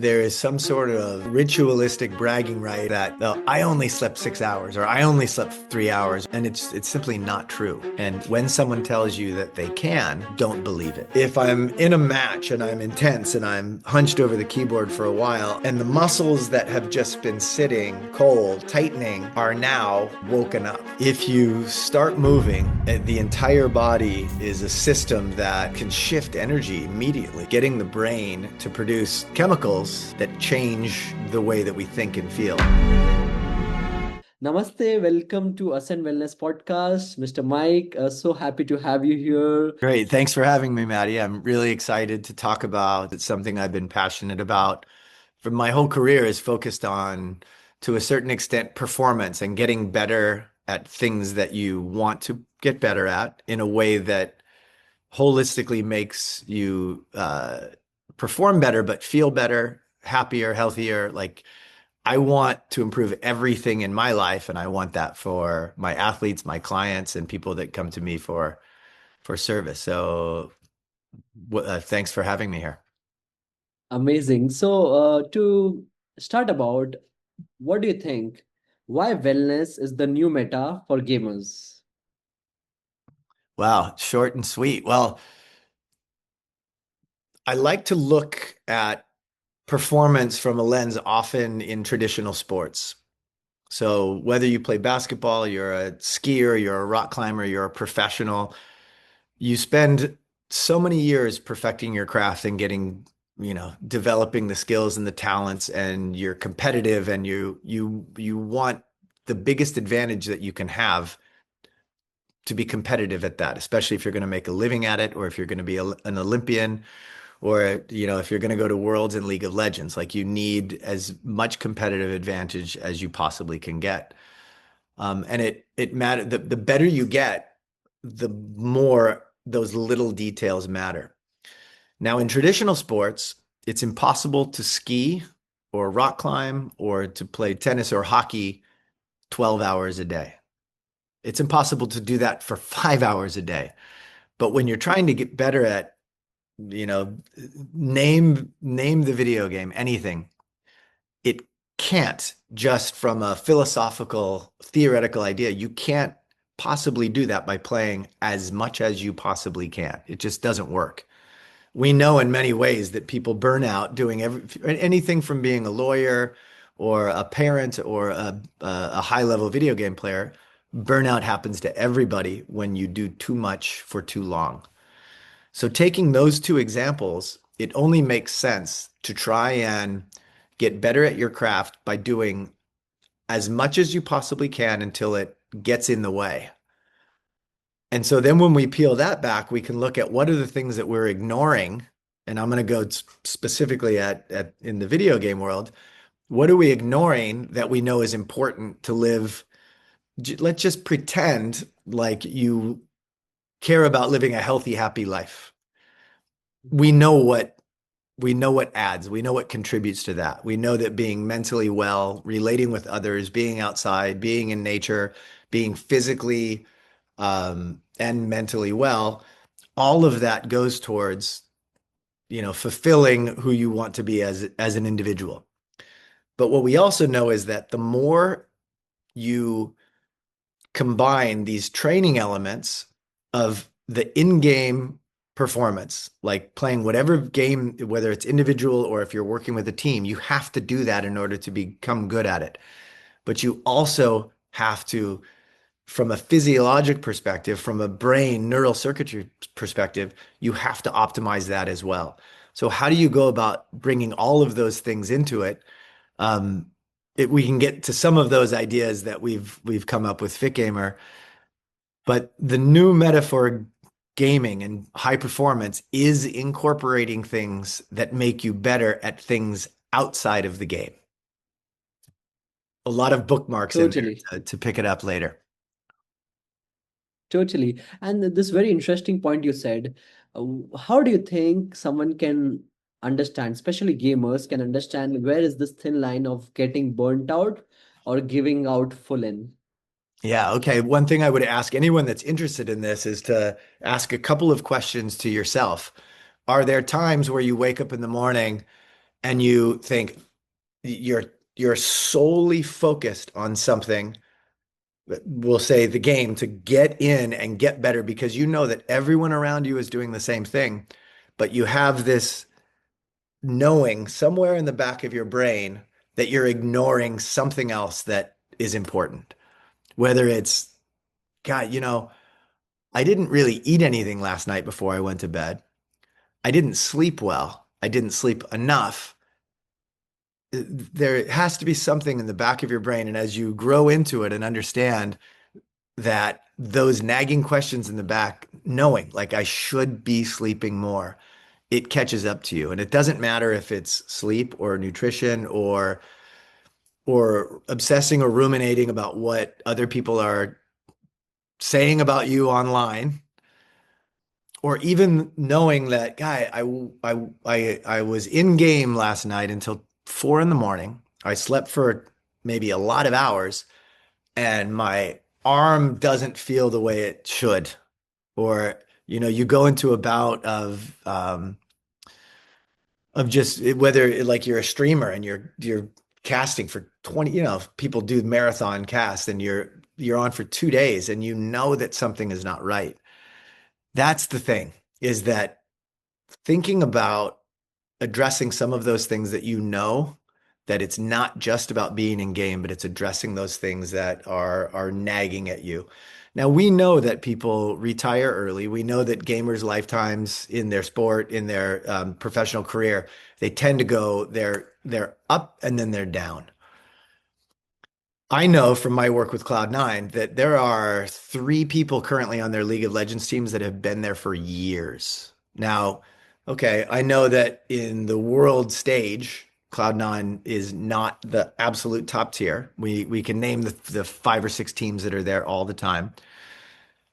There is some sort of ritualistic bragging right that oh, I only slept 6 hours or I only slept 3 hours, and it's simply not true. And when someone tells you that they can, don't believe it. If I'm in a match and I'm intense and I'm hunched over the keyboard for a while and the muscles that have just been sitting cold, tightening, are now woken up. If you start moving, the entire body is a system that can shift energy immediately, getting the brain to produce chemicals that change the way that we think and feel. Namaste, welcome to Us and Wellness podcast, Mr. Mike. So happy to have you here. Great. Thanks for having me, Maddie. I'm really excited to talk about it's something I've been passionate about for my whole career is focused on, to a certain extent, performance and getting better at things that you want to get better at in a way that holistically makes you perform better, but feel better, happier, healthier. Like I want to improve everything in my life, and I want that for my athletes, my clients, and people that come to me for service. So, thanks for having me here. Amazing. So, to start about, what do you think? Why wellness is the new meta for gamers? Wow, short and sweet. Well, I like to look at performance from a lens often in traditional sports. So whether you play basketball, you're a skier, you're a rock climber, you're a professional, you spend so many years perfecting your craft and getting, developing the skills and the talents, and you're competitive, and you want the biggest advantage that you can have to be competitive at that, especially if you're going to make a living at it, or if you're going to be an Olympian, or if you're going to go to Worlds and League of Legends. Like, you need as much competitive advantage as you possibly can get. And it matter the better you get, the more those little details matter. Now, in traditional sports, it's impossible to ski or rock climb or to play tennis or hockey 12 hours a day. It's impossible to do that for 5 hours a day. But when you're trying to get better at, you know, name the video game, anything, it can't, just from a philosophical, theoretical idea, you can't possibly do that by playing as much as you possibly can. It just doesn't work. We know in many ways that people burn out doing anything from being a lawyer or a parent or a high-level video game player. Burnout happens to everybody when you do too much for too long. So taking those two examples, it only makes sense to try and get better at your craft by doing as much as you possibly can until it gets in the way. And so then when we peel that back, we can look at what are the things that we're ignoring. And I'm going to go specifically at in the video game world. What are we ignoring that we know is important to live? Let's just pretend like you care about living a healthy, happy life. We know what adds, we know what contributes to that. We know that being mentally well, relating with others, being outside, being in nature, being physically and mentally well, all of that goes towards, fulfilling who you want to be as an individual. But what we also know is that the more you combine these training elements of the in-game performance, like playing whatever game, whether it's individual or if you're working with a team, you have to do that in order to become good at it. But you also have to, from a physiologic perspective, from a brain neural circuitry perspective, you have to optimize that as well. So how do you go about bringing all of those things into it? We can get to some of those ideas that we've come up with FITGMR, but the new metaphor gaming and high performance is incorporating things that make you better at things outside of the game. A lot of bookmarks in Totally, there to pick it up later. totally. And this very interesting point you said, how do you think someone can understand, especially gamers, can understand where is this thin line of getting burnt out or giving out full in? Yeah, okay. One thing I would ask anyone that's interested in this is to ask a couple of questions to yourself. Are there times where you wake up in the morning and you think you're you're solely focused on something, we'll say the game, to get in and get better because you know that everyone around you is doing the same thing, but you have this knowing somewhere in the back of your brain that you're ignoring something else that is important. Whether it's, God, I didn't really eat anything last night before I went to bed. I didn't sleep well. I didn't sleep enough. There has to be something in the back of your brain. And as you grow into it and understand that those nagging questions in the back, knowing like I should be sleeping more, it catches up to you. And it doesn't matter if it's sleep or nutrition or obsessing or ruminating about what other people are saying about you online, or even knowing that, guy, I was in game last night until 4 in the morning. I slept for maybe a lot of hours, and my arm doesn't feel the way it should. Or, you go into a bout of just whether like you're a streamer and you're casting for 20, people do marathon cast and you're on for 2 days and you know that something is not right. That's the thing, is that thinking about addressing some of those things that that it's not just about being in game, but it's addressing those things that are nagging at you. Now we know that people retire early. We know that gamers' lifetimes in their sport, in their professional career, they tend to go they're up and then they're down. I know from my work with Cloud9 that there are 3 people currently on their League of Legends teams that have been there for years. Now, okay, I know that in the world stage, Cloud9 is not the absolute top tier. We can name the 5 or 6 teams that are there all the time,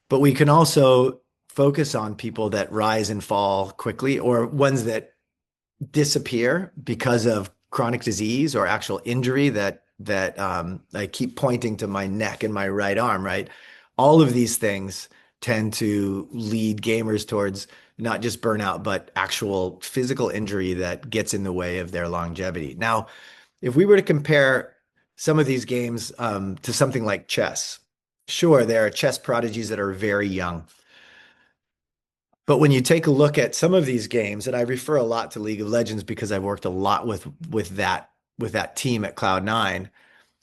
but we can also focus on people that rise and fall quickly or ones that disappear because of chronic disease or actual injury that I keep pointing to my neck and my right arm, right? All of these things tend to lead gamers towards not just burnout, but actual physical injury that gets in the way of their longevity. Now, if we were to compare some of these games to something like chess, sure, there are chess prodigies that are very young. But when you take a look at some of these games, and I refer a lot to League of Legends because I've worked a lot with that team at Cloud9,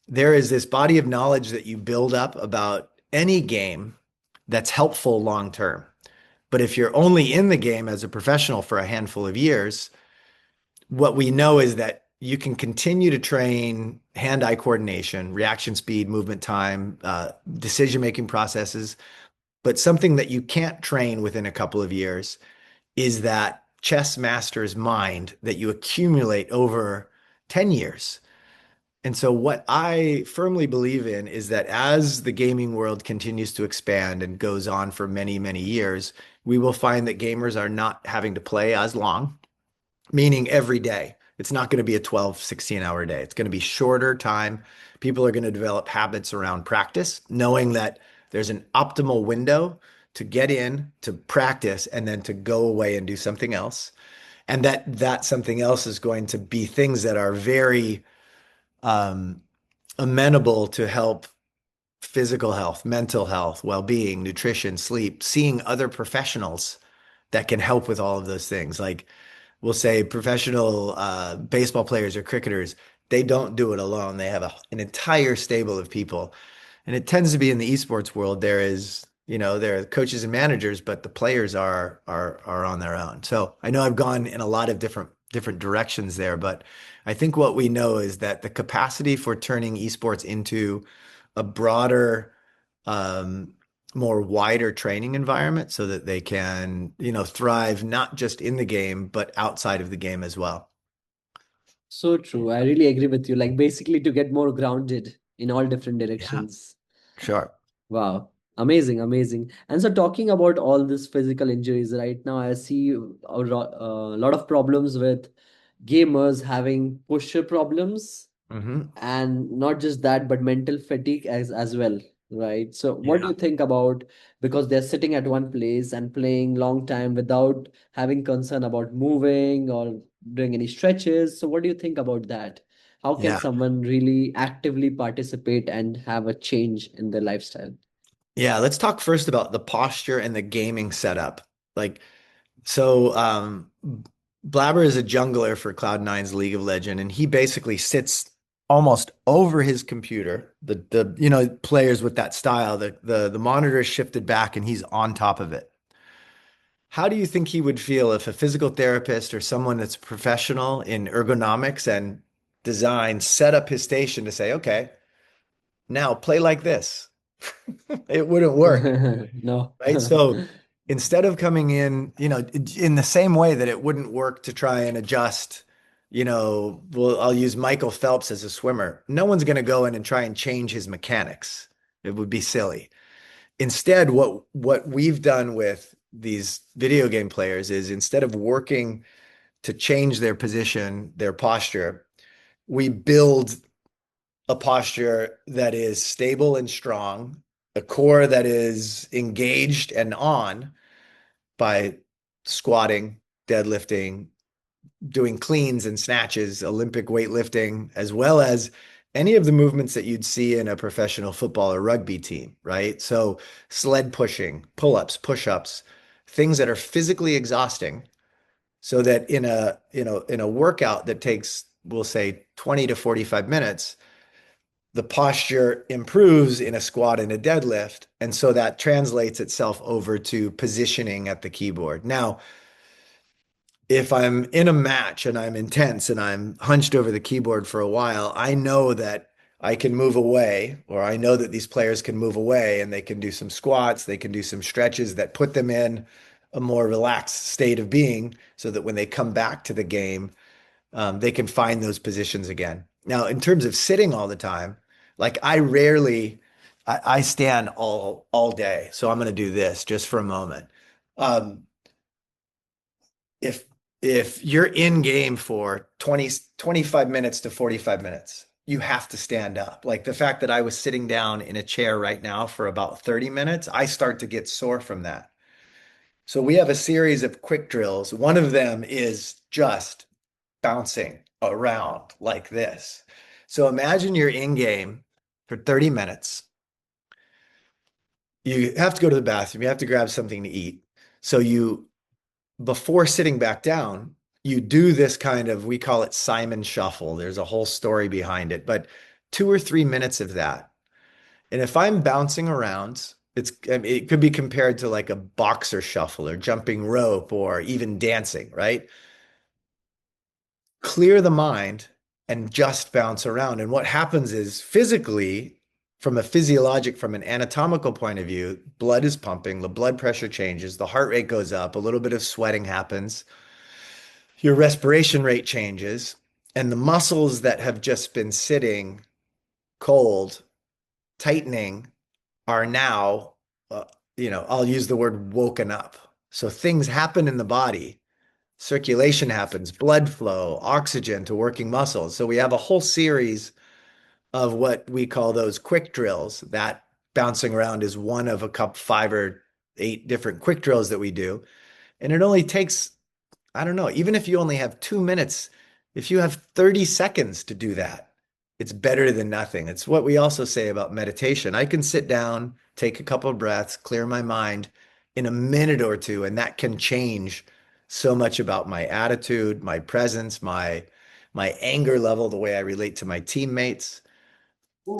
there is this body of knowledge that you build up about any game that's helpful long term. But if you're only in the game as a professional for a handful of years, what we know is that you can continue to train hand-eye coordination, reaction speed, movement time, decision-making processes. But something that you can't train within a couple of years is that chess master's mind that you accumulate over 10 years. And so, what I firmly believe in is that as the gaming world continues to expand and goes on for many, many years, we will find that gamers are not having to play as long, meaning every day. It's not going to be a 12, 16-hour day. It's going to be shorter time. People are going to develop habits around practice, knowing that there's an optimal window to get in, to practice, and then to go away and do something else. And that something else is going to be things that are very um, amenable to help physical health, mental health, well-being, nutrition, sleep, seeing other professionals that can help with all of those things. Like we'll say professional baseball players or cricketers, they don't do it alone. They have an entire stable of people. And it tends to be in the esports world, there are coaches and managers, but the players are on their own. So I know I've gone in a lot of different directions there, but I think what we know is that the capacity for turning esports into a broader, um, more wider training environment so that they can, thrive not just in the game, but outside of the game as well. So true. I really agree with you. Like basically to get more grounded in all different Yeah, directions. sure. Wow. Amazing, amazing. And so talking about all these physical injuries right now, I see a lot of problems with gamers having posture problems, Hmm. and not just that, but mental fatigue as well. right? So what do Yeah. you think about, because they're sitting at one place and playing long time without having concern about moving or doing any stretches? So what do you think about that? How can Yeah. someone really actively participate and have a change in their lifestyle? Yeah. Let's talk first about the posture and the gaming setup. Like, so Blabber is a jungler for Cloud9's League of Legends, and he basically sits almost over his computer. The players with that style, the monitor is shifted back and he's on top of it. How do you think he would feel if a physical therapist or someone that's professional in ergonomics and design set up his station to say, okay, now play like this? It wouldn't work. No. Right? So instead of coming in, in the same way that it wouldn't work to try and adjust, well, I'll use Michael Phelps as a swimmer. No one's going to go in and try and change his mechanics. It would be silly. Instead, what we've done with these video game players is instead of working to change their position, their posture, we build a posture that is stable and strong, a core that is engaged and on by squatting, deadlifting, doing cleans and snatches, Olympic weightlifting, as well as any of the movements that you'd see in a professional football or rugby team, right? So sled pushing, pull-ups, push-ups, things that are physically exhausting so that in a workout that takes, we'll say 20 to 45 minutes, the posture improves in a squat and a deadlift. And so that translates itself over to positioning at the keyboard. Now, if I'm in a match and I'm intense and I'm hunched over the keyboard for a while, I know that I can move away, or I know that these players can move away and they can do some squats, they can do some stretches that put them in a more relaxed state of being so that when they come back to the game, they can find those positions again. Now, in terms of sitting all the time, like I stand all day. So I'm going to do this just for a moment. Um, if if you're in game for 25 minutes to 45 minutes, you have to stand up. Like the fact that I was sitting down in a chair right now for about 30 minutes, I start to get sore from that. So we have a series of quick drills. One of them is just bouncing around like this. So imagine you're in game for 30 minutes. You have to go to the bathroom, you have to grab something to eat. So before sitting back down, you do this kind of, we call it Simon Shuffle. There's a whole story behind it, but 2 or 3 minutes of that. And if I'm bouncing around, it could be compared to like a boxer shuffle or jumping rope or even dancing, right? Clear the mind and just bounce around. And what happens is physically, from an anatomical point of view, blood is pumping, the blood pressure changes, the heart rate goes up, a little bit of sweating happens, your respiration rate changes, and the muscles that have just been sitting cold, tightening, are now, I'll use the word woken up. So things happen in the body. Circulation happens, blood flow, oxygen to working muscles. So we have a whole series of what we call those quick drills. That bouncing around is one of a couple, 5 or 8 different quick drills that we do. And it only takes, I don't know, even if you only have 2 minutes, if you have 30 seconds to do that, it's better than nothing. It's what we also say about meditation. I can sit down, take a couple of breaths, clear my mind in a minute or two, and that can change so much about my attitude, my presence, my anger level, the way I relate to my teammates.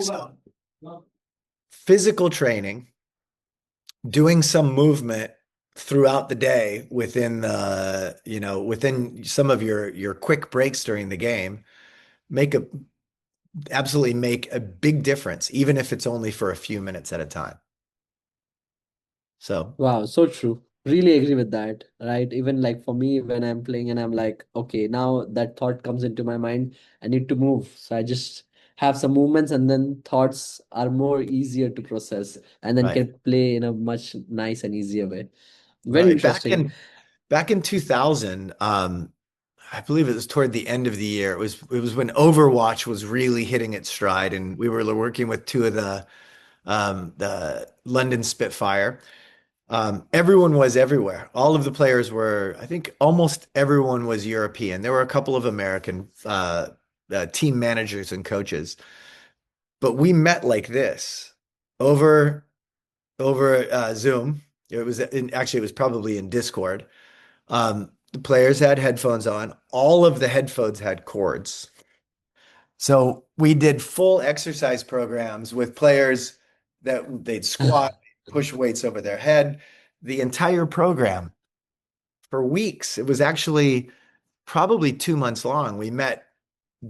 So physical training, doing some movement throughout the day within some of your quick breaks during the game, make a absolutely make a big difference, even if it's only for a few minutes at a time. So, Wow, so true. Really agree with that, right? Even like for me, when I'm playing and I'm like, okay, now that thought comes into my mind, I need to move. So I just have some movements and then thoughts are more easier to process and then right, can play in a much nice and easier way. Very right. Back interesting. in back in 2000, I believe it was toward the end of the year. It was when Overwatch was really hitting its stride, and we were working with two of the the London Spitfire. Everyone was everywhere. All of the players were, I think almost everyone was European. There were a couple of American team managers and coaches, but we met like this over Zoom. Actually, it was probably in Discord. The players had headphones on. All of the headphones had cords. So we did full exercise programs with players that they'd squat, push weights over their head, the entire program for weeks. It was actually probably 2 months long. We met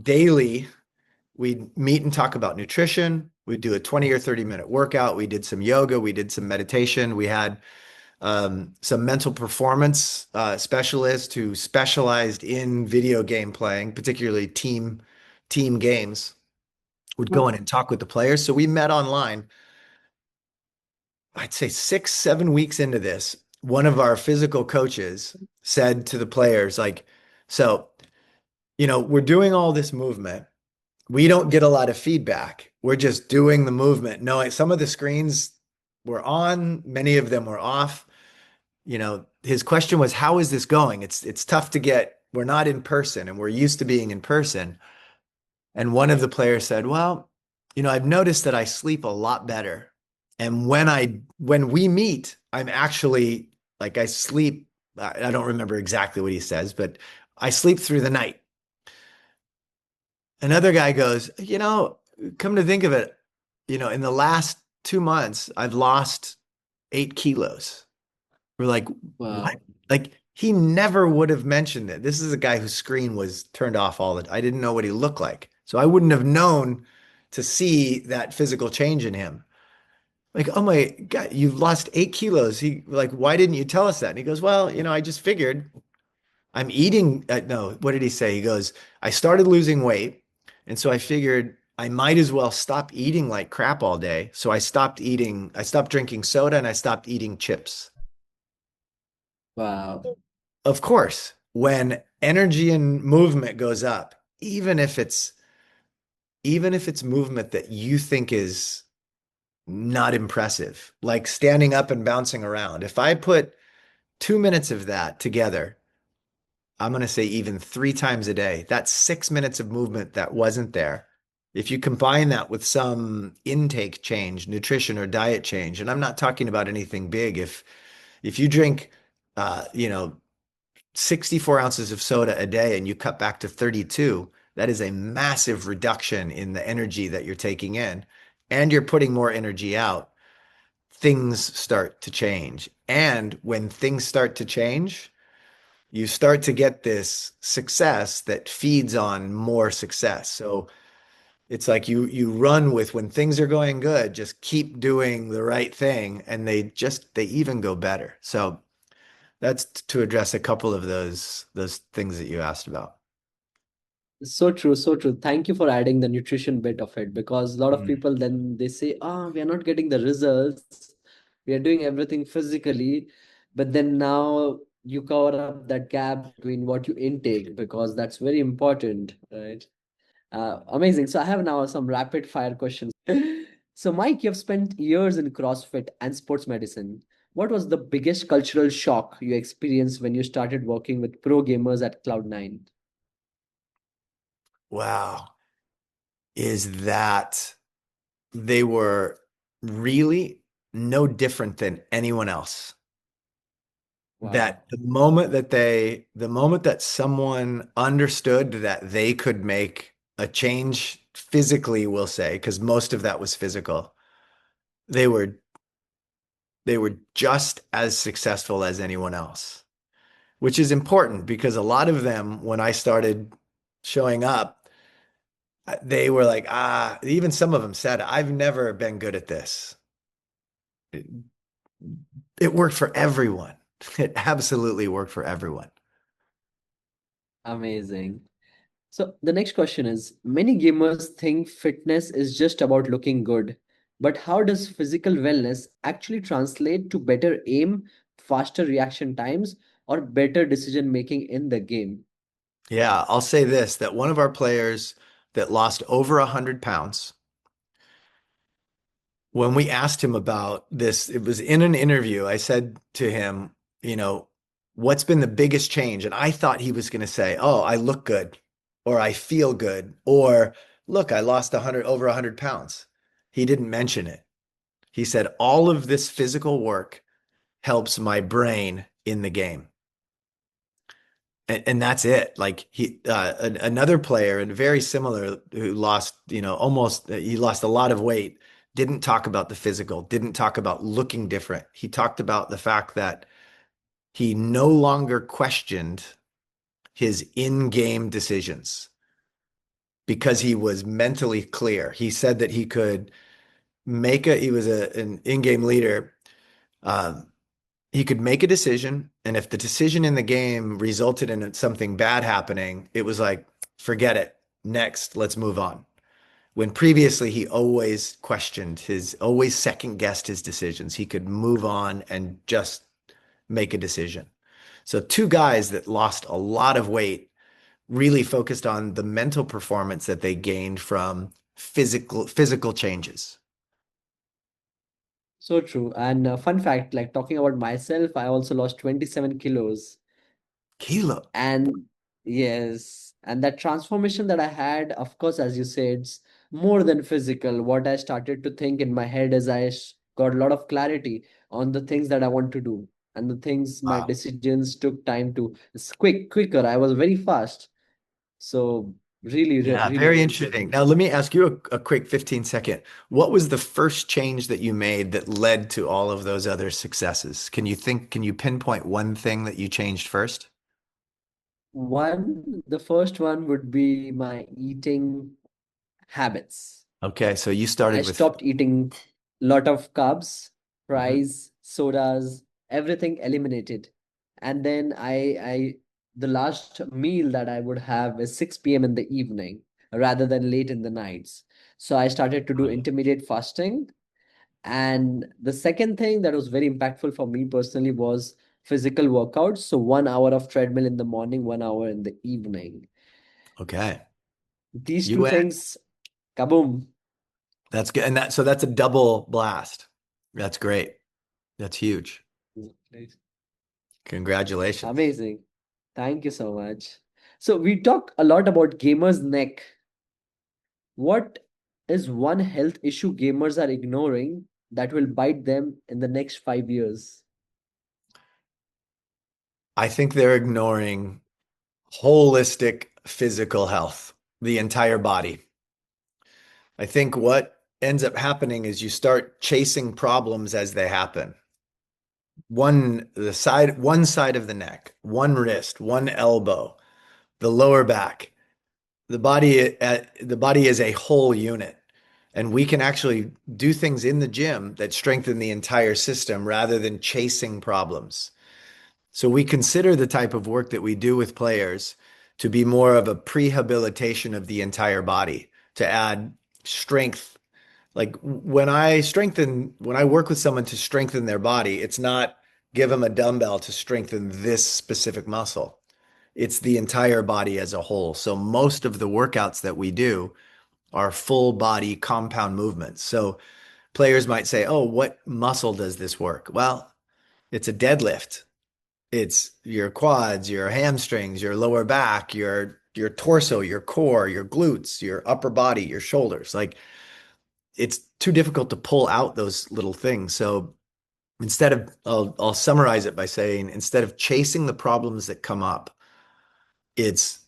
daily. We'd meet and talk about nutrition. We'd do a 20 or 30-minute workout. We did some yoga. We did some meditation. We had some mental performance specialists who specialized in video game playing, particularly team games, would go in and talk with the players. So we met online. I'd say 6, 7 weeks into this, one of our physical coaches said to the players, like, so, we're doing all this movement. We don't get a lot of feedback. We're just doing the movement. No, some of the screens were on, many of them were off. His question was, how is this going? It's tough to get, we're not in person and we're used to being in person. And one of the players said, well, I've noticed that I sleep a lot better. And when we meet, I'm actually like I sleep, I don't remember exactly what he says, but I sleep through the night. Another guy goes, come to think of it, in the last 2 months, I've lost 8 kilos. We're like, what? Wow. Like he never would have mentioned it. This is a guy whose screen was turned off all the time. I didn't know what he looked like. So I wouldn't have known to see that physical change in him. Like, oh my God, you've lost 8 kilos. He like, why didn't you tell us that? And he goes, well, I just figured I'm eating. No, what did he say? He goes, I started losing weight. And so I figured I might as well stop eating like crap all day. So I stopped drinking soda and I stopped eating chips. Wow. Of course, when energy and movement goes up, even if it's movement that you think is not impressive, like standing up and bouncing around, if I put 2 minutes of that together, I'm going to say even 3 times a day, that's 6 minutes of movement that wasn't there. If you combine that with some intake change, nutrition or diet change, and I'm not talking about anything big, if you drink, uh, you know, 64 ounces of soda a day and you cut back to 32, that is a massive reduction in the energy that you're taking in, and you're putting more energy out. Things start to change. And when things start to change, you start to get this success that feeds on more success. So it's like you run with when things are going good, just keep doing the right thing and they even go better. So that's to address a couple of those things that you asked about. So true, so true. Thank you for adding the nutrition bit of it because a lot of Mm. people then they say, ah, we are not getting the results. We are doing everything physically, but then now you cover up that gap between what you intake because that's very important, right? Amazing. So I have now some rapid fire questions. So Mike, you've spent years in CrossFit and sports medicine. What was the biggest cultural shock you experienced when you started working with pro gamers at Cloud9? Wow. Is that they were really no different than anyone else. Wow. The moment that someone understood that they could make a change physically, we'll say, because most of that was physical, they were they were just as successful as anyone else, which is important because a lot of them, when I started showing up, they were like, even some of them said, I've never been good at this. It, it worked for everyone. It absolutely worked for everyone. Amazing. So the next question is, many gamers think fitness is just about looking good, but how does physical wellness actually translate to better aim, faster reaction times, or better decision making in the game? Yeah, I'll say this, that one of our players that lost over 100 pounds when we asked him about this, it was in an interview. I said to him, what's been the biggest change? And I thought he was going to say, oh, I look good, or I feel good, or look, I lost over 100 pounds. He didn't mention it. He said, all of this physical work helps my brain in the game. And that's it. Like another player and very similar who lost, almost, he lost a lot of weight, didn't talk about the physical, didn't talk about looking different. He talked about the fact that he no longer questioned his in-game decisions because he was mentally clear. He said that he was an in-game leader. Um, he could make a decision, and if the decision in the game resulted in something bad happening, it was like, forget it. Next, let's move on. When previously he always always second guessed his decisions. He could move on and just make a decision. So two guys that lost a lot of weight really focused on the mental performance that they gained from physical changes. So true. And fun fact, like talking about myself, I also lost 27 kilos. Kilo. And yes, and that transformation that I had, of course, as you said, it's more than physical. What I started to think in my head is got a lot of clarity on the things that I want to do. And the things, my Wow. decisions took time to, it's quicker. I was very fast. So really, Yeah, really, very really good. interesting. Now, let me ask you a quick 15-second. What was the first change that you made that led to all of those other successes? Can you pinpoint one thing that you changed first? The first one would be my eating habits. Okay, so you I started with, stopped eating lot of carbs, Mhm. fries, sodas, everything eliminated. And then the last meal that I would have is 6 p.m. in the evening rather than late in the nights. So I started to do intermediate fasting. And the second thing that was very impactful for me personally was physical workouts. So 1 hour of treadmill in the morning, 1 hour in the evening. Okay. These You two went. things, kaboom. That's good. And so that's a double blast. That's great. That's huge. Congratulations. Amazing. Thank you so much. So we talk a lot about gamers' neck. What is one health issue gamers are ignoring that will bite them in the next 5 years? I think they're ignoring holistic physical health, the entire body. I think what ends up happening is you start chasing problems as they happen. One side of the neck, one wrist, one elbow, the lower back. The body is a whole unit, and we can actually do things in the gym that strengthen the entire system rather than chasing problems. So we consider the type of work that we do with players to be more of a prehabilitation of the entire body, to add strength. Like when I work with someone to strengthen their body, it's not give them a dumbbell to strengthen this specific muscle. It's the entire body as a whole. So most of the workouts that we do are full body compound movements. So players might say, "Oh, what muscle does this work?" Well, it's a deadlift. It's your quads, your hamstrings, your lower back, your torso, your core, your glutes, your upper body, your shoulders. Like it's too difficult to pull out those little things. So I'll summarize it by saying instead of chasing the problems that come up, it's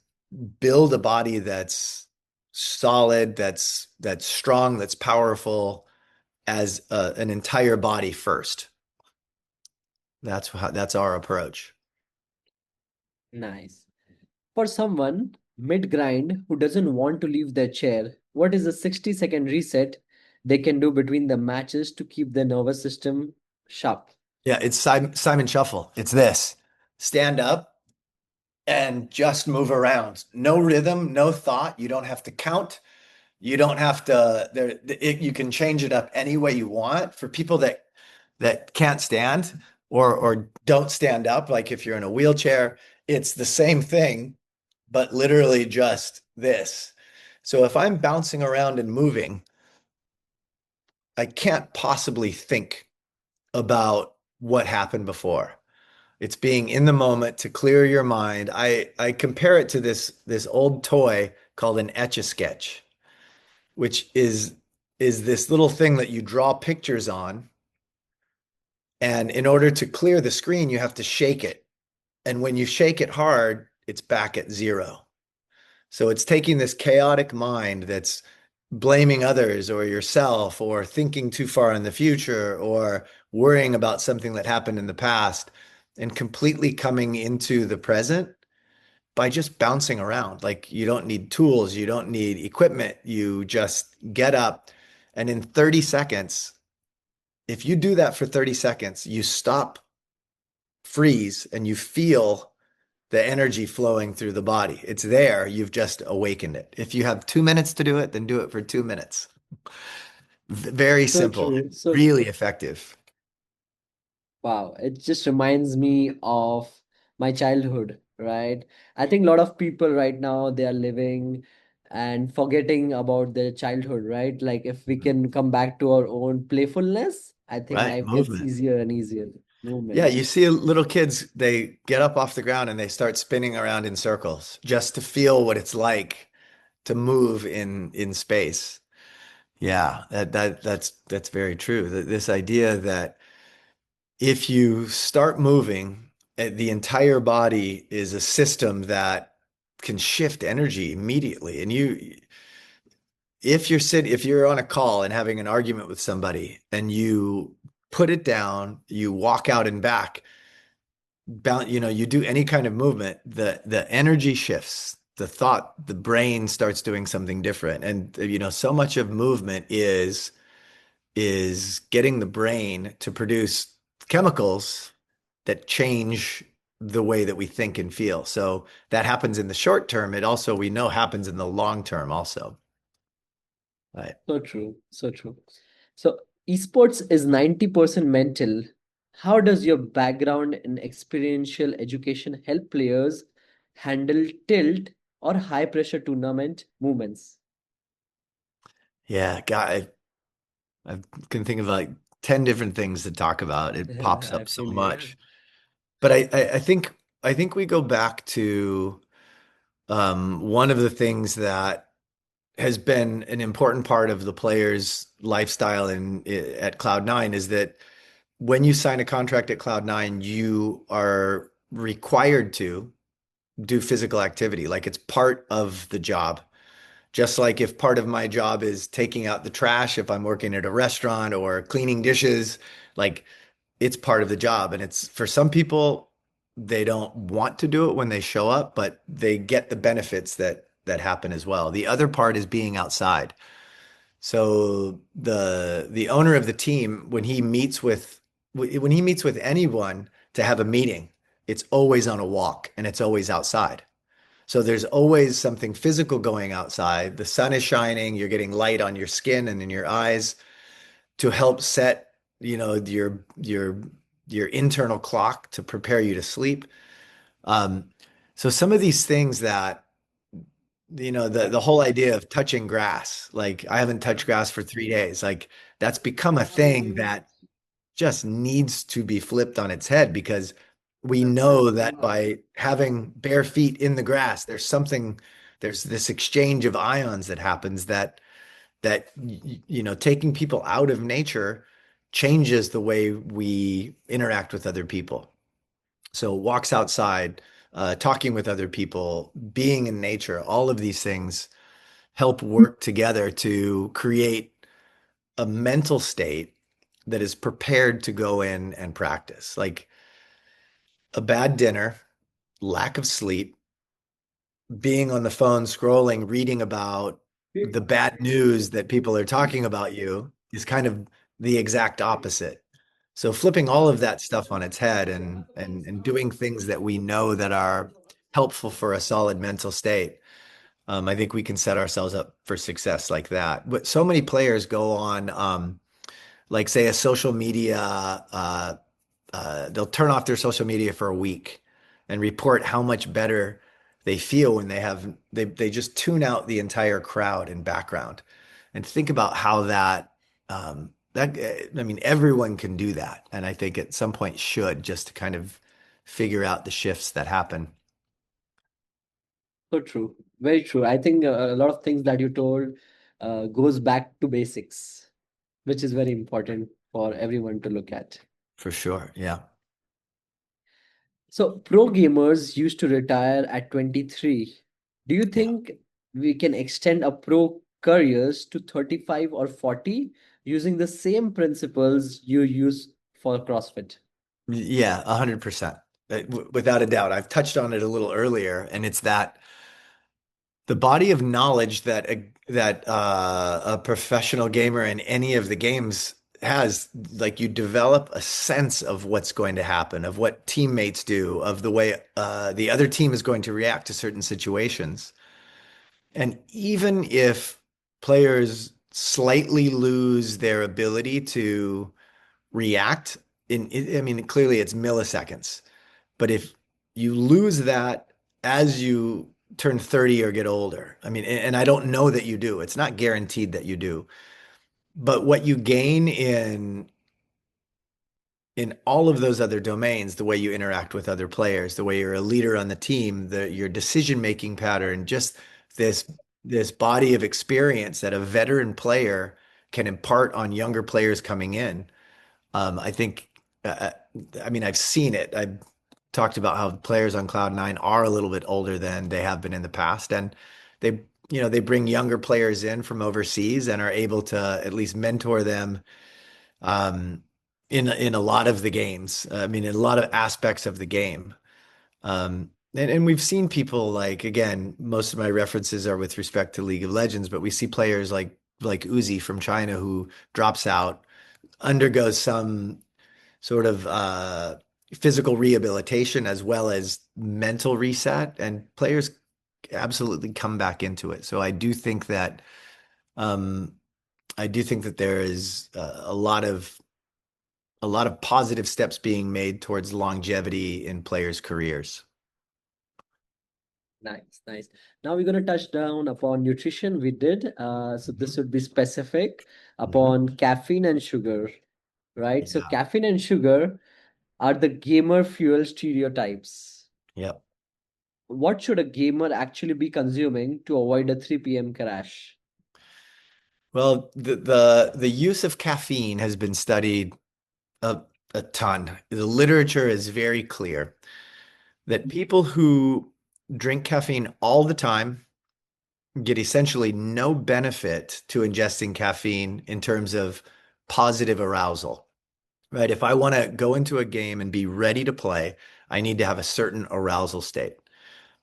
build a body that's solid, that's strong, that's powerful as an entire body first. That's our approach. Nice. For someone mid grind who doesn't want to leave their chair, what is a 60-second reset they can do between the matches to keep their nervous system sharp? Yeah, it's Simon Shuffle. It's this. Stand up and just move around. No rhythm, no thought. You don't have to count. You don't have to you can change it up any way you want. For people that can't stand or don't stand up, like if you're in a wheelchair, it's the same thing, but literally just this. So if I'm bouncing around and moving, I can't possibly think about what happened before. It's being in the moment to clear your mind. I compare it to this old toy called an Etch-a-Sketch, which is this little thing that you draw pictures on. And in order to clear the screen, you have to shake it. And when you shake it hard, it's back at zero. So it's taking this chaotic mind that's blaming others or yourself or thinking too far in the future or worrying about something that happened in the past and completely coming into the present by just bouncing around. Like you don't need tools, you don't need equipment. You just get up and in 30 seconds, if you do that for 30 seconds, you stop, freeze, and you feel the energy flowing through the body. It's there. You've just awakened it. If you have 2 minutes to do it, then do it for 2 minutes. Very So simple, true. So really true. effective. Wow, it just reminds me of my childhood, right? I think a lot of people right now they are living and forgetting about their childhood, right? Like if we can come back to our own playfulness, I think Right. life gets Movement. easier and easier. Yeah, Movement. you see little kids, they get up off the ground and they start spinning around in circles just to feel what it's like to move in space. Yeah, that's very true. This idea that if you start moving, the entire body is a system that can shift energy immediately. And if you're on a call and having an argument with somebody and you put it down, you walk out and back, you do any kind of movement, the energy shifts, the brain starts doing something different. And so much of movement is getting the brain to produce chemicals that change the way that we think and feel. So that happens in the short term. It also, we know, happens in the long term also. Right. So true. So true. So esports is 90% mental. How does your background in experiential education help players handle tilt or high pressure tournament movements? Yeah, God, I can think of like 10 different things to talk about. It pops I up so feel you. much. But I think we go back to one of the things that has been an important part of the player's lifestyle at Cloud9 is that when you sign a contract at Cloud9, you are required to do physical activity. Like it's part of the job. Just like if part of my job is taking out the trash, if I'm working at a restaurant or cleaning dishes, like it's part of the job. And it's for some people, they don't want to do it when they show up, but they get the benefits that happen as well. The other part is being outside. So the owner of the team, when he meets with anyone to have a meeting, it's always on a walk and it's always outside. So there's always something physical going outside. The sun is shining, you're getting light on your skin and in your eyes to help set, your internal clock to prepare you to sleep. Um, so some of these things that, the whole idea of touching grass, like I haven't touched grass for 3 days, like that's become a thing that just needs to be flipped on its head because we know that by having bare feet in the grass, there's this exchange of ions that happens that taking people out of nature changes the way we interact with other people. So walks outside, talking with other people, being in nature, all of these things help work together to create a mental state that is prepared to go in and practice. Like a bad dinner, lack of sleep, being on the phone, scrolling, reading about the bad news that people are talking about you is kind of the exact opposite. So flipping all of that stuff on its head and doing things that we know that are helpful for a solid mental state. I think we can set ourselves up for success like that. But so many players go on, like say a social media, they'll turn off their social media for a week and report how much better they feel when they just tune out the entire crowd and background and think about how I mean, everyone can do that. And I think at some point should, just to kind of figure out the shifts that happen. So true. Very true. I think a lot of things that you told goes back to basics, which is very important for everyone to look at. For sure. Yeah. So pro gamers used to retire at 23. Do you Yeah. think we can extend a pro careers to 35 or 40 using the same principles you use for CrossFit? Yeah, 100%. Without a doubt. I've touched on it a little earlier, and it's that the body of knowledge that a professional gamer in any of the games has, like you develop a sense of what's going to happen, of what teammates do, of the way the other team is going to react to certain situations. And even if players slightly lose their ability to react I mean, clearly it's milliseconds, but if you lose that as you turn 30 or get older, I mean, and I don't know that you do, it's not guaranteed that you do, but what you gain in all of those other domains, the way you interact with other players, the way you're a leader on the team, your decision-making pattern, just this this body of experience that a veteran player can impart on younger players coming in. I think, uh, I mean, I've seen it. I've talked about how players on Cloud9 are a little bit older than they have been in the past, and they, they bring younger players in from overseas and are able to at least mentor them um, in a lot of the games. I mean, in a lot of aspects of the game. And we've seen people like, again, most of my references are with respect to League of Legends, but we see players like Uzi from China who drops out, undergoes some sort of physical rehabilitation as well as mental reset, and players absolutely come back into it. So um, I do think that there is a lot of positive steps being made towards longevity in players' careers. Nice, nice. Now we're going to touch down upon nutrition. We did. So this Mhm. would be specific Mhm. upon caffeine and sugar, right? So Yeah. caffeine and sugar are the gamer fuel stereotypes. Yep. What should a gamer actually be consuming to avoid a 3 p.m. crash? Well, the use of caffeine has been studied a, a ton. The literature is very clear that people who drink caffeine all the time get essentially no benefit to ingesting caffeine in terms of positive arousal, right? If I want to go into a game and be ready to play, I need to have a certain arousal state.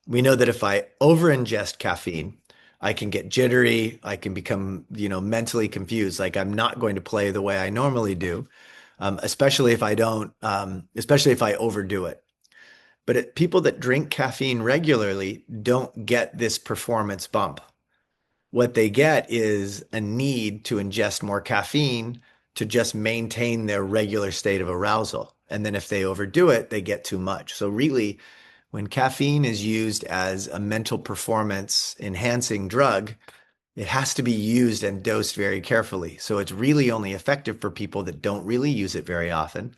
We know that if I over ingest caffeine, I can get jittery, I can become, mentally confused, like I'm not going to play the way I normally do, especially if I don't, especially if I overdo it. But people that drink caffeine regularly don't get this performance bump. What they get is a need to ingest more caffeine to just maintain their regular state of arousal. And then if they overdo it, they get too much. So really, when caffeine is used as a mental performance enhancing drug, it has to be used and dosed very carefully. So it's really only effective for people that don't really use it very often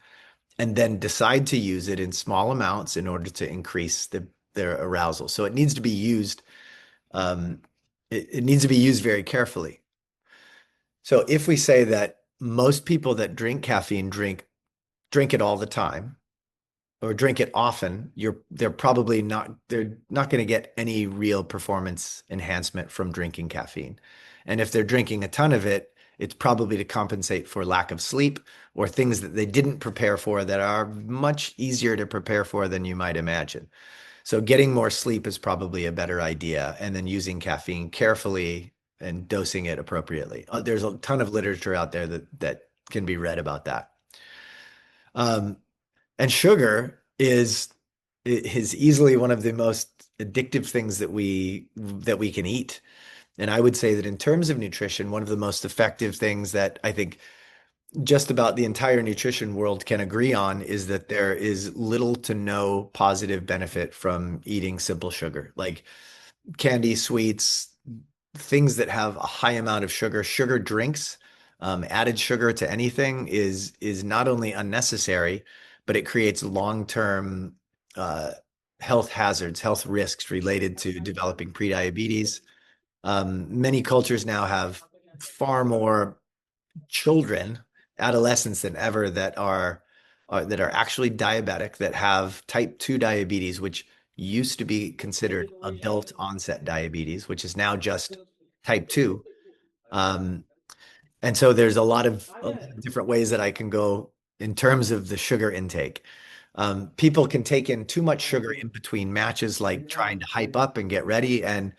and then decide to use it in small amounts in order to increase their arousal. So it needs to be used um, it needs to be used very carefully. So if we say that most people that drink caffeine drink it all the time or drink it often, they're not going to get any real performance enhancement from drinking caffeine. And if they're drinking a ton of it, it's probably to compensate for lack of sleep or things that they didn't prepare for that are much easier to prepare for than you might imagine. So getting more sleep is probably a better idea, and then using caffeine carefully and dosing it appropriately. There's a ton of literature out there that can be read about that. Um, and sugar is easily one of the most addictive things that we can eat. And I would say that in terms of nutrition, one of the most effective things that I think just about the entire nutrition world can agree on is that there is little to no positive benefit from eating simple sugar, like candy, sweets, things that have a high amount of sugar. Sugar drinks Added sugar to anything is not only unnecessary, but it creates long-term uh, health hazards, health risks related to developing prediabetes. Many cultures now have far more children, adolescents than ever that are actually diabetic, that have type 2 diabetes, which used to be considered adult onset diabetes, which is now just type 2. Um, and so there's a lot of different ways that I can go in terms of the sugar intake. People can take in too much sugar in between matches, like trying to hype up and get ready, and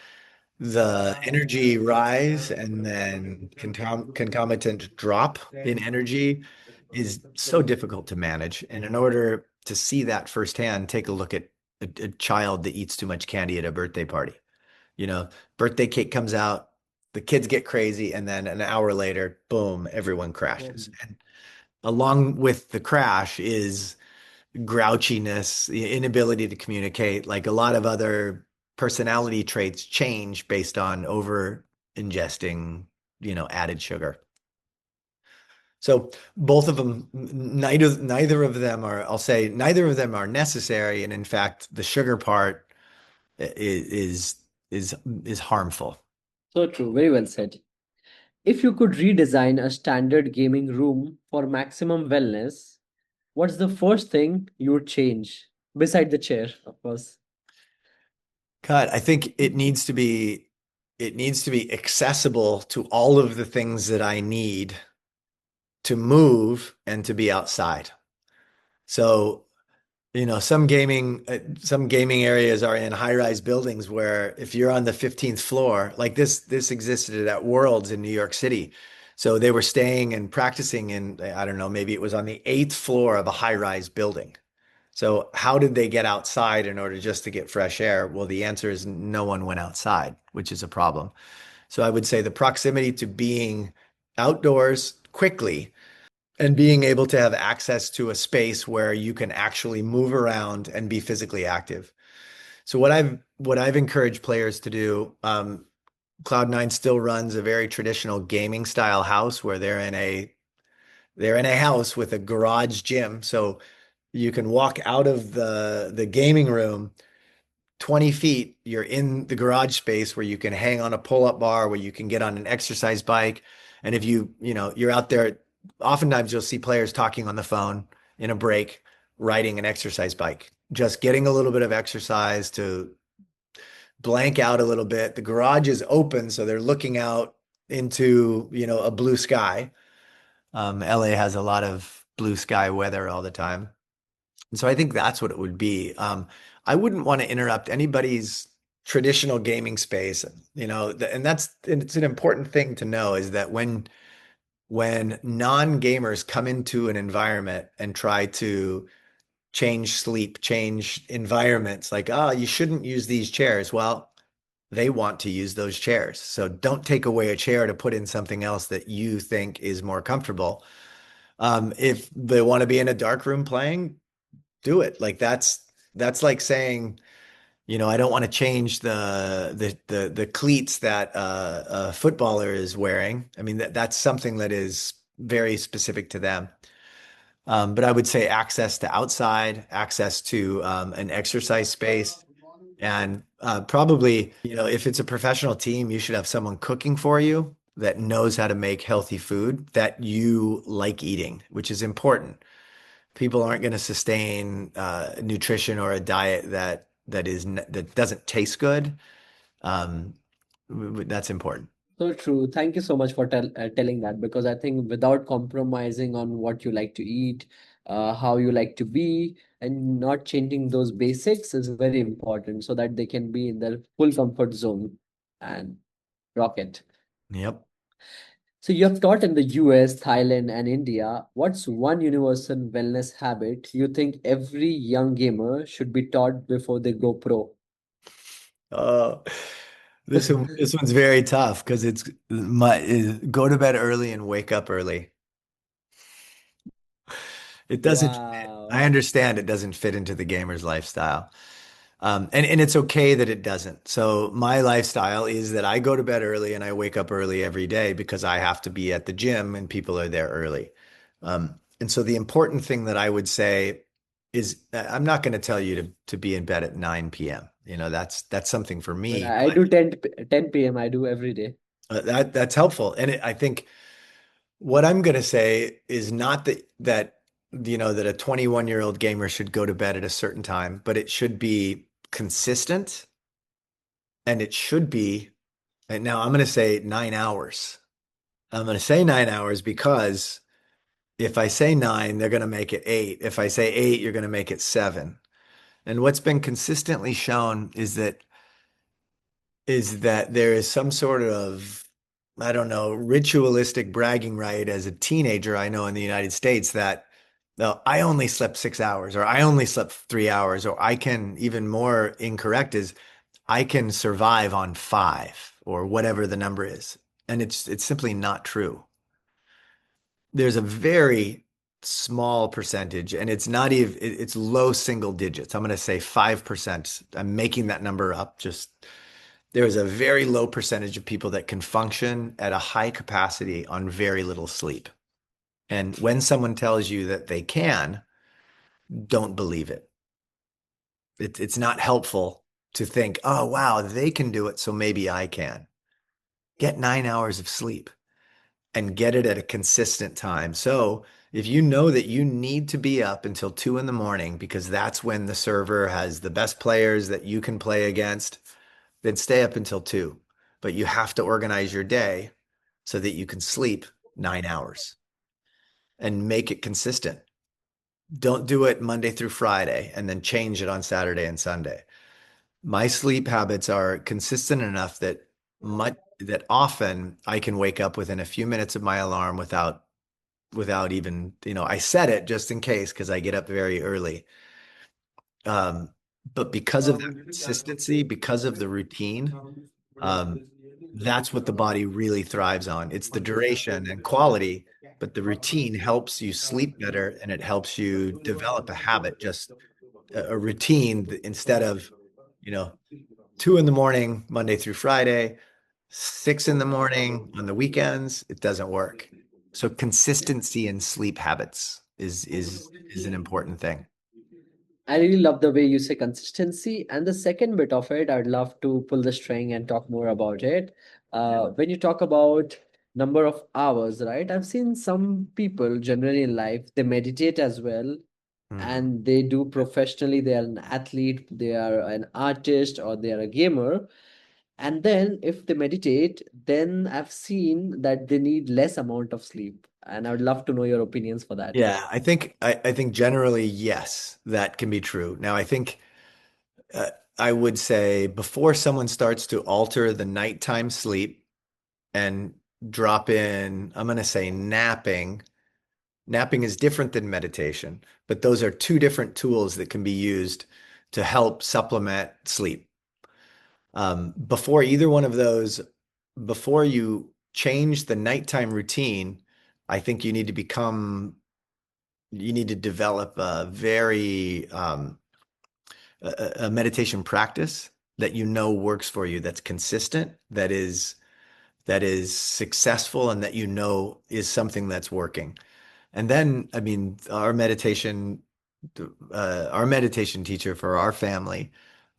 the energy rise and then concomitant drop in energy is so difficult to manage. And in order to see that firsthand, take a look at a child that eats too much candy at a birthday party. You know, birthday cake comes out, the kids get crazy, and then an hour later, boom, everyone crashes. And along with the crash is grouchiness, the inability to communicate, like a lot of other personality traits change based on over ingesting, added sugar. So both of them, neither of them are, I'll say neither of them are necessary. And in fact, the sugar part is is harmful. So true, very well said. If you could redesign a standard gaming room for maximum wellness, what's the first thing you would change? Beside the chair, of course. God, I think it needs to be accessible to all of the things that I need to move and to be outside. So, some gaming areas are in high-rise buildings where if you're on the 15th floor, like this existed at Worlds in New York City. So they were staying and practicing in, I don't know, maybe it was on the eighth floor of a high-rise building. So how did they get outside in order just to get fresh air? Well, the answer is no one went outside, which is a problem. So I would say the proximity to being outdoors quickly and being able to have access to a space where you can actually move around and be physically active. So what I've encouraged players to do, Cloud9 still runs a very traditional gaming style house where they're in a house with a garage gym. So you can walk out of the gaming room 20 feet, you're in the garage space where you can hang on a pull-up bar, where you can get on an exercise bike. And if you're out there, oftentimes you'll see players talking on the phone in a break, riding an exercise bike, just getting a little bit of exercise to blank out a little bit. The garage is open, so they're looking out into, a blue sky. LA has a lot of blue sky weather all the time. And so I think that's what it would be. I wouldn't want to interrupt anybody's traditional gaming space, and it's an important thing to know is that when non-gamers come into an environment and try to change sleep, change environments, like, oh, you shouldn't use these chairs. Well, they want to use those chairs. So don't take away a chair to put in something else that you think is more comfortable. If they want to be in a dark room playing, do it. Like that's like saying, I don't want to change the cleats that a footballer is wearing. I mean that's something that is very specific to them. But I would say access to outside, access to an exercise space, and probably, if it's a professional team, you should have someone cooking for you that knows how to make healthy food that you like eating, which is important. People aren't going to sustain nutrition or a diet that doesn't taste good. Um, that's important. So true. Thank you so much for telling that, because I think without compromising on what you like to eat, how you like to be, and not changing those basics is very important so that they can be in their full comfort zone and rock it. Yep. So you have taught in the US, Thailand, and India. What's one universal wellness habit you think every young gamer should be taught before they go pro? Uh, this one's very tough because go to bed early and wake up early. It doesn't fit. I Wow. understand it doesn't fit into the gamer's lifestyle. And it's okay that it doesn't. So my lifestyle is that I go to bed early and I wake up early every day because I have to be at the gym and people are there early. And so the important thing that I would say is I'm not going to tell you to be in bed at 9 p.m. That's something for But me, I do 10 p.m. I do every day. that's helpful. And I think what I'm going to say is not that a 21-year-old gamer should go to bed at a certain time, but it should be consistent and it should be, and now I'm going to say 9 hours. I'm going to say 9 hours because if I say nine, they're going to make it eight. If I say eight, you're going to make it seven. And what's been consistently shown is that there is some sort of, I don't know, ritualistic bragging right as a teenager. I know in the United States that no, I only slept 6 hours, or I only slept 3 hours, or I can, even more incorrect is I can survive on five or whatever the number is. And it's simply not true. There's a very small percentage, and it's not even, it's low single digits. I'm going to say 5%. I'm making that number up. Just there's a very low percentage of people that can function at a high capacity on very little sleep. And when someone tells you that they can, don't believe it. It's not helpful to think, oh, wow, they can do it, so maybe I can. Get 9 hours of sleep and get it at a consistent time. So if you know that you need to be up until 2 in the morning because that's when the server has the best players that you can play against, then stay up until 2. But you have to organize your day so that you can sleep 9 hours and make it consistent. Don't do it Monday through Friday and then change it on Saturday and Sunday. My sleep habits are consistent enough that often I can wake up within a few minutes of my alarm without even, I set it just in case because I get up very early. Um, but because of that consistency, because of the routine, um, that's what the body really thrives on. It's the duration and quality, but the routine helps you sleep better and it helps you develop a habit, just a routine instead of, you know, 2 in the morning, Monday through Friday, 6 in the morning on the weekends. It doesn't work. So consistency in sleep habits is an important thing. I really love the way you say consistency. And the second bit of it, I'd love to pull the string and talk more about it. When you talk about number of hours, right? I've seen some people generally in life, they meditate as well, Mhm. and they do professionally. They are an athlete, they are an artist, or they are a gamer. And then if they meditate, then I've seen that they need less amount of sleep. And I would love to know your opinions for that. Yeah, I think generally yes, that can be true. Now I think uh, I would say before someone starts to alter the nighttime sleep and drop in, I'm going to say napping. Napping is different than meditation, but those are two different tools that can be used to help supplement sleep. Before either one of those, before you change the nighttime routine, I think you need to develop a meditation practice that you know works for you, that's consistent, that is successful, and that you know is something that's working. And then, I mean, our meditation teacher for our family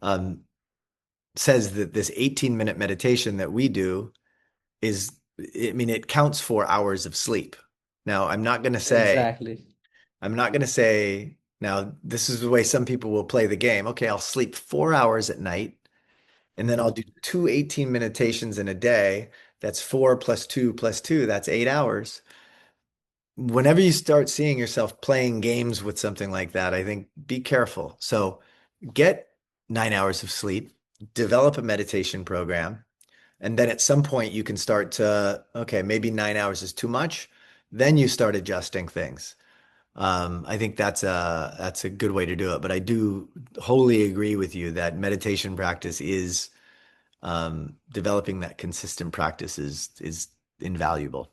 um, says that this 18-minute meditation that we do is, I mean, it counts for hours of sleep. Now, Exactly. I'm not going to say, now, this is the way some people will play the game. Okay, I'll sleep 4 hours at night, and then I'll do two 18 meditations in a day. That's 4 plus 2 plus 2, that's 8 hours. Whenever you start seeing yourself playing games with something like that, I think be careful. So get 9 hours of sleep, develop a meditation program, and then at some point you can start to, okay, maybe 9 hours is too much. Then you start adjusting things. I think that's a good way to do it. But I do wholly agree with you that meditation practice is developing that consistent practice is invaluable.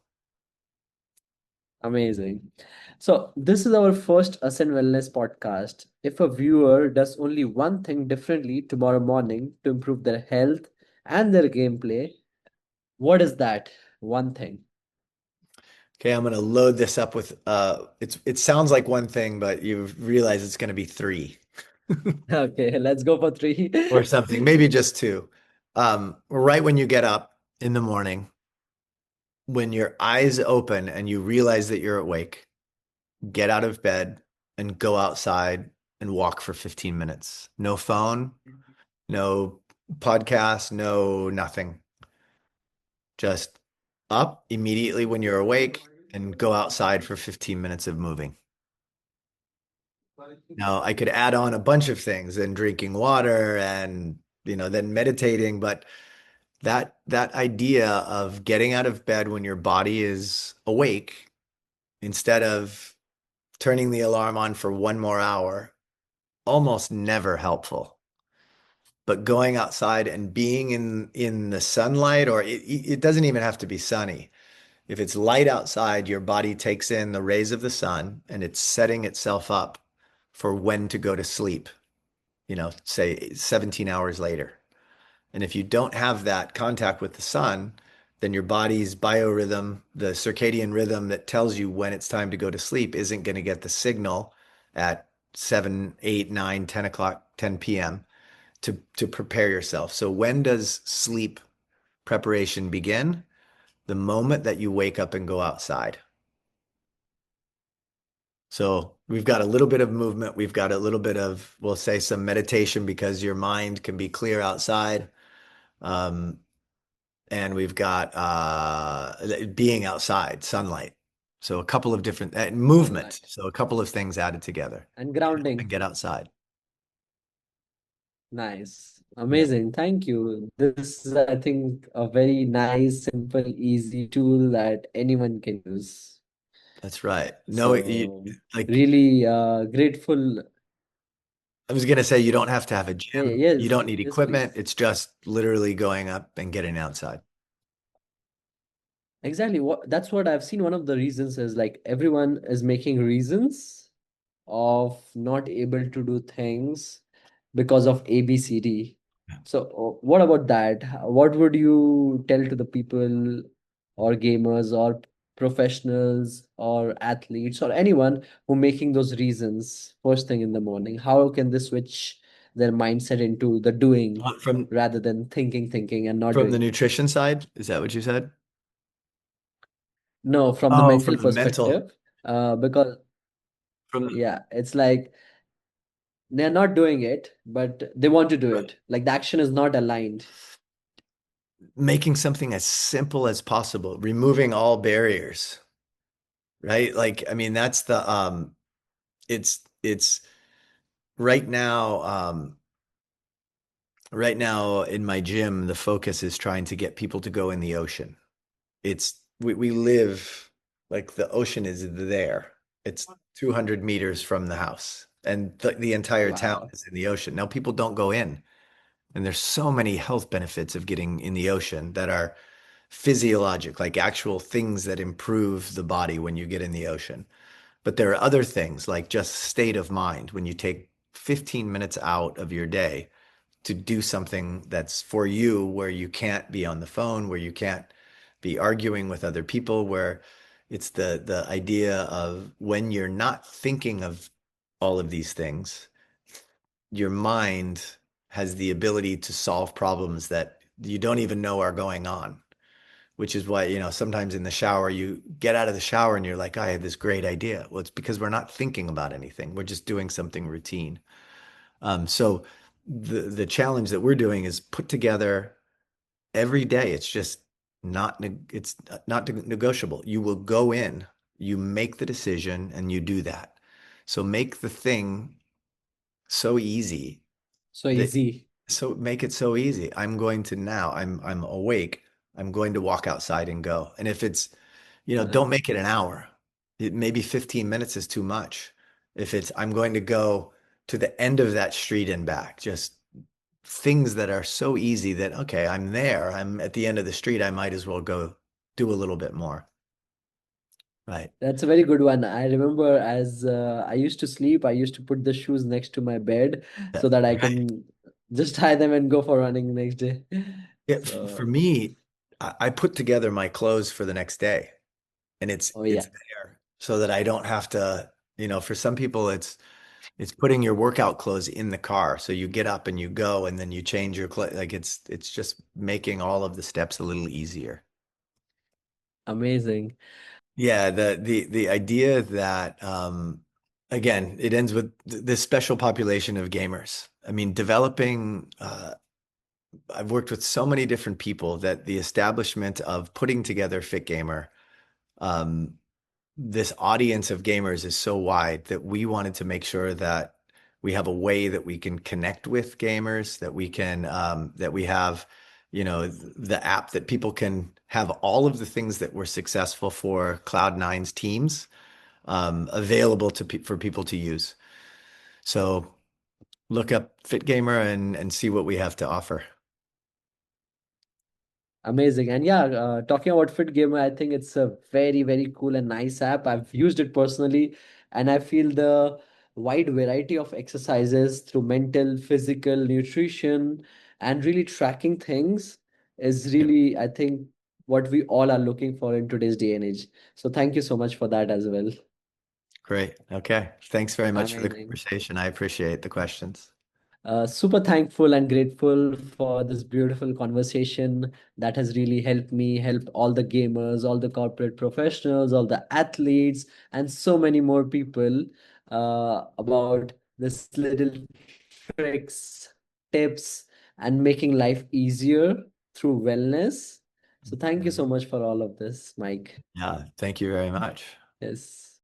Amazing. So, this is our first Ascend Wellness podcast. If a viewer does only one thing differently tomorrow morning to improve their health and their gameplay, what is that one thing? Okay, I'm going to load this up with it sounds like one thing, but you realize it's going to be three Okay, let's go for three. or something, maybe just two. Right when you get up in the morning, when your eyes open and you realize that you're awake, get out of bed and go outside and walk for 15 minutes. No phone, no podcast, no nothing. Just up immediately when you're awake and go outside for 15 minutes of moving. Now, I could add on a bunch of things and drinking water and, then meditating, but that idea of getting out of bed when your body is awake instead of turning the alarm on for one more hour, almost never helpful. But going outside and being in the sunlight, or it doesn't even have to be sunny. If it's light outside, your body takes in the rays of the sun and it's setting itself up for when to go to sleep, say 17 hours later. And if you don't have that contact with the sun, then your body's biorhythm, the circadian rhythm that tells you when it's time to go to sleep, isn't going to get the signal at 7, 8, 9, 10 o'clock, 10 p.m. to prepare yourself. So when does sleep preparation begin? The moment that you wake up and go outside. So we've got a little bit of movement. We've got a little bit of, we'll say, some meditation because your mind can be clear outside. Um, and we've got being outside, sunlight. So a couple of different movement. Sunlight So a couple of things added together. and Get up and grounding. get outside. Nice. Yeah, Amazing. Thank you. This is, I think, a very nice, simple, easy tool that anyone can use. that's right. No, So, like really grateful. I was gonna say, you don't have to have a Yeah, gym. You yes, don't need yes, equipment. please. It's just literally going up and getting outside. Exactly. That's what I've seen. One of the reasons is like everyone is making reasons of not able to do things because of ABCD. So, what about that? What would you tell to the people or gamers or professionals or athletes or anyone who making those reasons first thing in the morning? How can they switch their mindset into the doing From rather than thinking and not from the doing? nutrition side, is that what you said? No, from the Oh, mental from the mental, perspective, because from yeah, it's like they're not doing it, but they want to do it. Like the action is not aligned. making something as simple as possible, removing all barriers, right? Like, I mean, that's the it's right now, right now in my gym, the focus is trying to get people to go in the ocean. We live like the ocean is there. It's 200 meters from the house, and the entire town Wow. is in the ocean. Now people don't go in, and there's so many health benefits of getting in the ocean that are physiologic, like actual things that improve the body when you get in the ocean. But there are other things like just state of mind when you take 15 minutes out of your day to do something that's for you, where you can't be on the phone, where you can't be arguing with other people, where it's the idea of when you're not thinking of all of these things, your mind has the ability to solve problems that you don't even know are going on, which is why, sometimes in the shower, you get out of the shower and you're like, I had this great idea. Well, it's because we're not thinking about anything. We're just doing something routine. So the challenge that we're doing is put together every day. It's just it's not negotiable. You will go in, you make the decision, and you do that. So make the thing so easy So that easy. so make it so easy. I'm going to now. I'm awake. I'm going to walk outside and go. And if it's, don't make it an hour. Maybe 15 minutes is too much. If it's I'm going to go to the end of that street and back, just things that are so easy that okay, I'm there. I'm at the end of the street. I might as well go do a little bit more. Right. That's a very good one. I remember as I used to sleep, I used to put the shoes next to my bed Yeah. so that I Right. can just tie them and go for running the next day. Yeah, for So, me, I put together my clothes for the next day, and oh it's yeah, there so that I don't have to, for some people it's putting your workout clothes in the car. So you get up and you go and then you change your clothes. Like it's just making all of the steps a little easier. amazing. Yeah, the idea that again, it ends with this special population of gamers. I mean, developing I've worked with so many different people that the establishment of putting together FitGamer, um, this audience of gamers is so wide that we wanted to make sure that we have a way that we can connect with gamers, that we can that we have, the app that people can have all of the things that were successful for Cloud9's teams available for people to use. So look up FitGamer and see what we have to offer. Amazing. And yeah, talking about FitGamer, I think it's a very, very cool and nice app. I've used it personally, and I feel the wide variety of exercises through mental, physical, nutrition, and really tracking things is Yep. really, I think, what we all are looking for in today's day and age. So thank you so much for that as well. Great. Okay. Thanks very much for the Amazing. conversation. I appreciate the questions. Super thankful and grateful for this beautiful conversation that has really helped me help all the gamers, all the corporate professionals, all the athletes, and so many more people about this little tricks, tips, and making life easier through wellness. So thank you so Mhm. much for all of this, Mike. Yeah. Thank you very much. Yes.